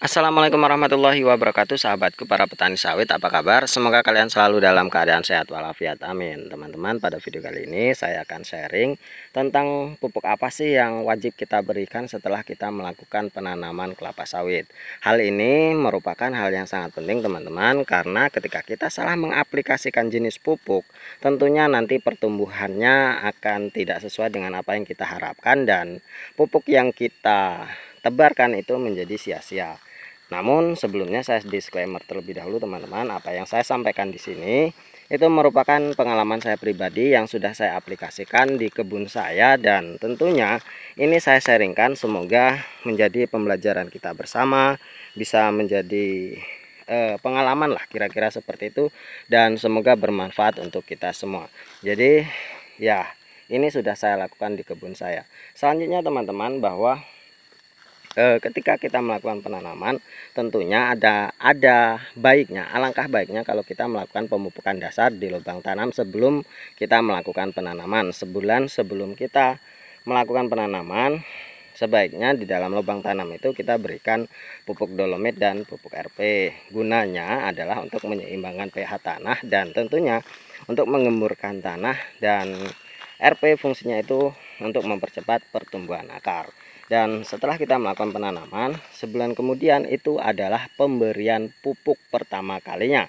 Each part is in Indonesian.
Assalamualaikum warahmatullahi wabarakatuh, sahabatku para petani sawit, apa kabar? Semoga kalian selalu dalam keadaan sehat walafiat, amin. Teman-teman, pada video kali ini saya akan sharing tentang pupuk apa sih yang wajib kita berikan setelah kita melakukan penanaman kelapa sawit. Hal ini merupakan hal yang sangat penting teman-teman, karena ketika kita salah mengaplikasikan jenis pupuk, tentunya nanti pertumbuhannya akan tidak sesuai dengan apa yang kita harapkan, dan pupuk yang kita tebarkan itu menjadi sia-sia. Namun sebelumnya saya disclaimer terlebih dahulu teman-teman, apa yang saya sampaikan di sini itu merupakan pengalaman saya pribadi yang sudah saya aplikasikan di kebun saya, dan tentunya ini saya sharingkan, semoga menjadi pembelajaran kita bersama, bisa menjadi pengalaman lah kira-kira seperti itu, dan semoga bermanfaat untuk kita semua. Jadi ya, ini sudah saya lakukan di kebun saya. Selanjutnya teman-teman, bahwa ketika kita melakukan penanaman, tentunya ada baiknya, alangkah baiknya kalau kita melakukan pemupukan dasar di lubang tanam sebelum kita melakukan penanaman. Sebulan sebelum kita melakukan penanaman, sebaiknya di dalam lubang tanam itu kita berikan pupuk dolomit dan pupuk RP. Gunanya adalah untuk menyeimbangkan pH tanah, dan tentunya untuk mengemburkan tanah, dan RP fungsinya itu untuk mempercepat pertumbuhan akar. Dan setelah kita melakukan penanaman, sebulan kemudian itu adalah pemberian pupuk pertama kalinya.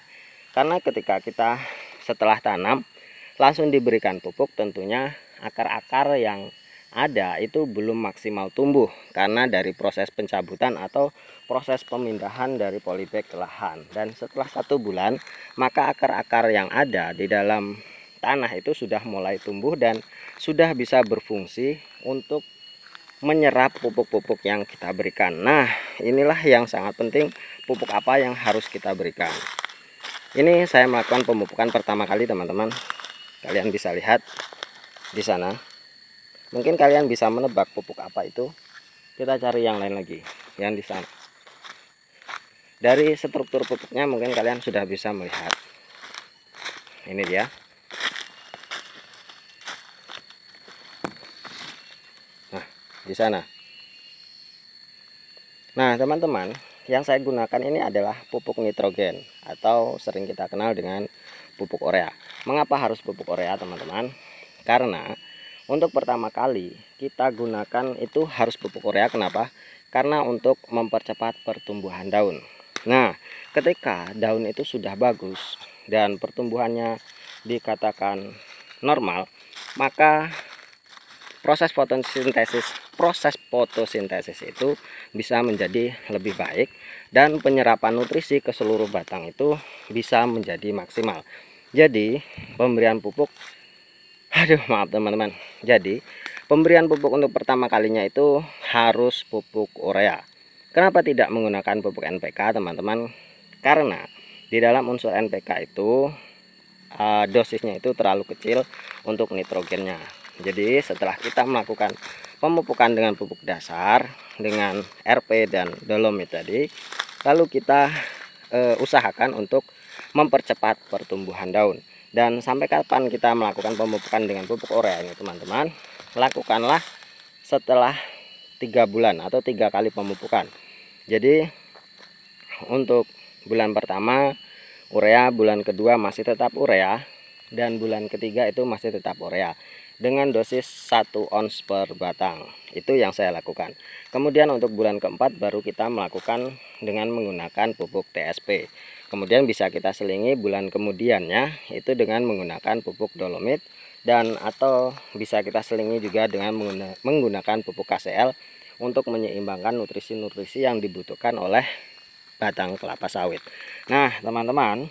Karena ketika kita setelah tanam langsung diberikan pupuk, tentunya akar-akar yang ada itu belum maksimal tumbuh karena dari proses pencabutan atau proses pemindahan dari polybag ke lahan. Dan setelah 1 bulan, maka akar-akar yang ada di dalam tanah itu sudah mulai tumbuh dan sudah bisa berfungsi untuk menyerap pupuk-pupuk yang kita berikan. Nah, inilah yang sangat penting, pupuk apa yang harus kita berikan. Ini saya melakukan pemupukan pertama kali teman-teman. Kalian bisa lihat di sana. Mungkin kalian bisa menebak pupuk apa itu. Kita cari yang lain lagi, yang di sana. Dari struktur pupuknya mungkin kalian sudah bisa melihat. Ini dia. Nah, di sana. Nah, teman-teman, yang saya gunakan ini adalah pupuk nitrogen atau sering kita kenal dengan pupuk urea. Mengapa harus pupuk urea, teman-teman? Karena untuk pertama kali kita gunakan itu harus pupuk urea. Kenapa? Karena untuk mempercepat pertumbuhan daun. Nah, ketika daun itu sudah bagus dan pertumbuhannya dikatakan normal, maka proses fotosintesis itu bisa menjadi lebih baik, dan penyerapan nutrisi ke seluruh batang itu bisa menjadi maksimal. Jadi pemberian pupuk, maaf teman-teman, jadi pemberian pupuk untuk pertama kalinya itu harus pupuk urea. Kenapa tidak menggunakan pupuk NPK, teman-teman? Karena di dalam unsur NPK itu dosisnya itu terlalu kecil untuk nitrogennya. Jadi setelah kita melakukan pemupukan dengan pupuk dasar, dengan RP dan dolomit tadi, lalu kita usahakan untuk mempercepat pertumbuhan daun. Dan sampai kapan kita melakukan pemupukan dengan pupuk urea ini, teman-teman? Lakukanlah setelah 3 bulan atau 3 kali pemupukan. Jadi untuk bulan pertama urea, bulan kedua masih tetap urea, dan bulan ketiga itu masih tetap urea dengan dosis 1 ons per batang. Itu yang saya lakukan. Kemudian untuk bulan keempat baru kita melakukan dengan menggunakan pupuk TSP. Kemudian bisa kita selingi bulan kemudiannya itu dengan menggunakan pupuk dolomit, dan atau bisa kita selingi juga dengan menggunakan pupuk KCL untuk menyeimbangkan nutrisi-nutrisi yang dibutuhkan oleh batang kelapa sawit. Nah, teman-teman,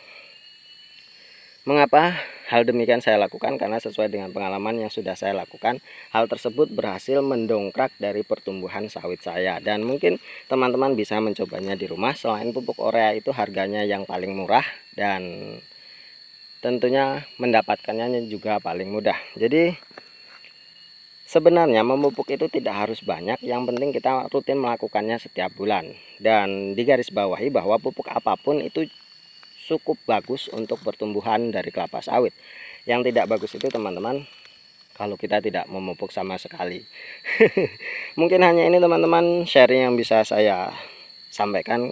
mengapa hal demikian saya lakukan? Karena sesuai dengan pengalaman yang sudah saya lakukan, hal tersebut berhasil mendongkrak dari pertumbuhan sawit saya. Dan mungkin teman-teman bisa mencobanya di rumah. Selain pupuk urea itu harganya yang paling murah, dan tentunya mendapatkannya juga paling mudah. Jadi sebenarnya memupuk itu tidak harus banyak, yang penting kita rutin melakukannya setiap bulan. Dan digarisbawahi bahwa pupuk apapun itu cukup bagus untuk pertumbuhan dari kelapa sawit. Yang tidak bagus itu, teman-teman, kalau kita tidak memupuk sama sekali. Mungkin hanya ini teman-teman sharing yang bisa saya sampaikan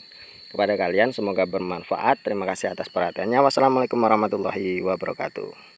kepada kalian. Semoga bermanfaat. Terima kasih atas perhatiannya. Wassalamualaikum warahmatullahi wabarakatuh.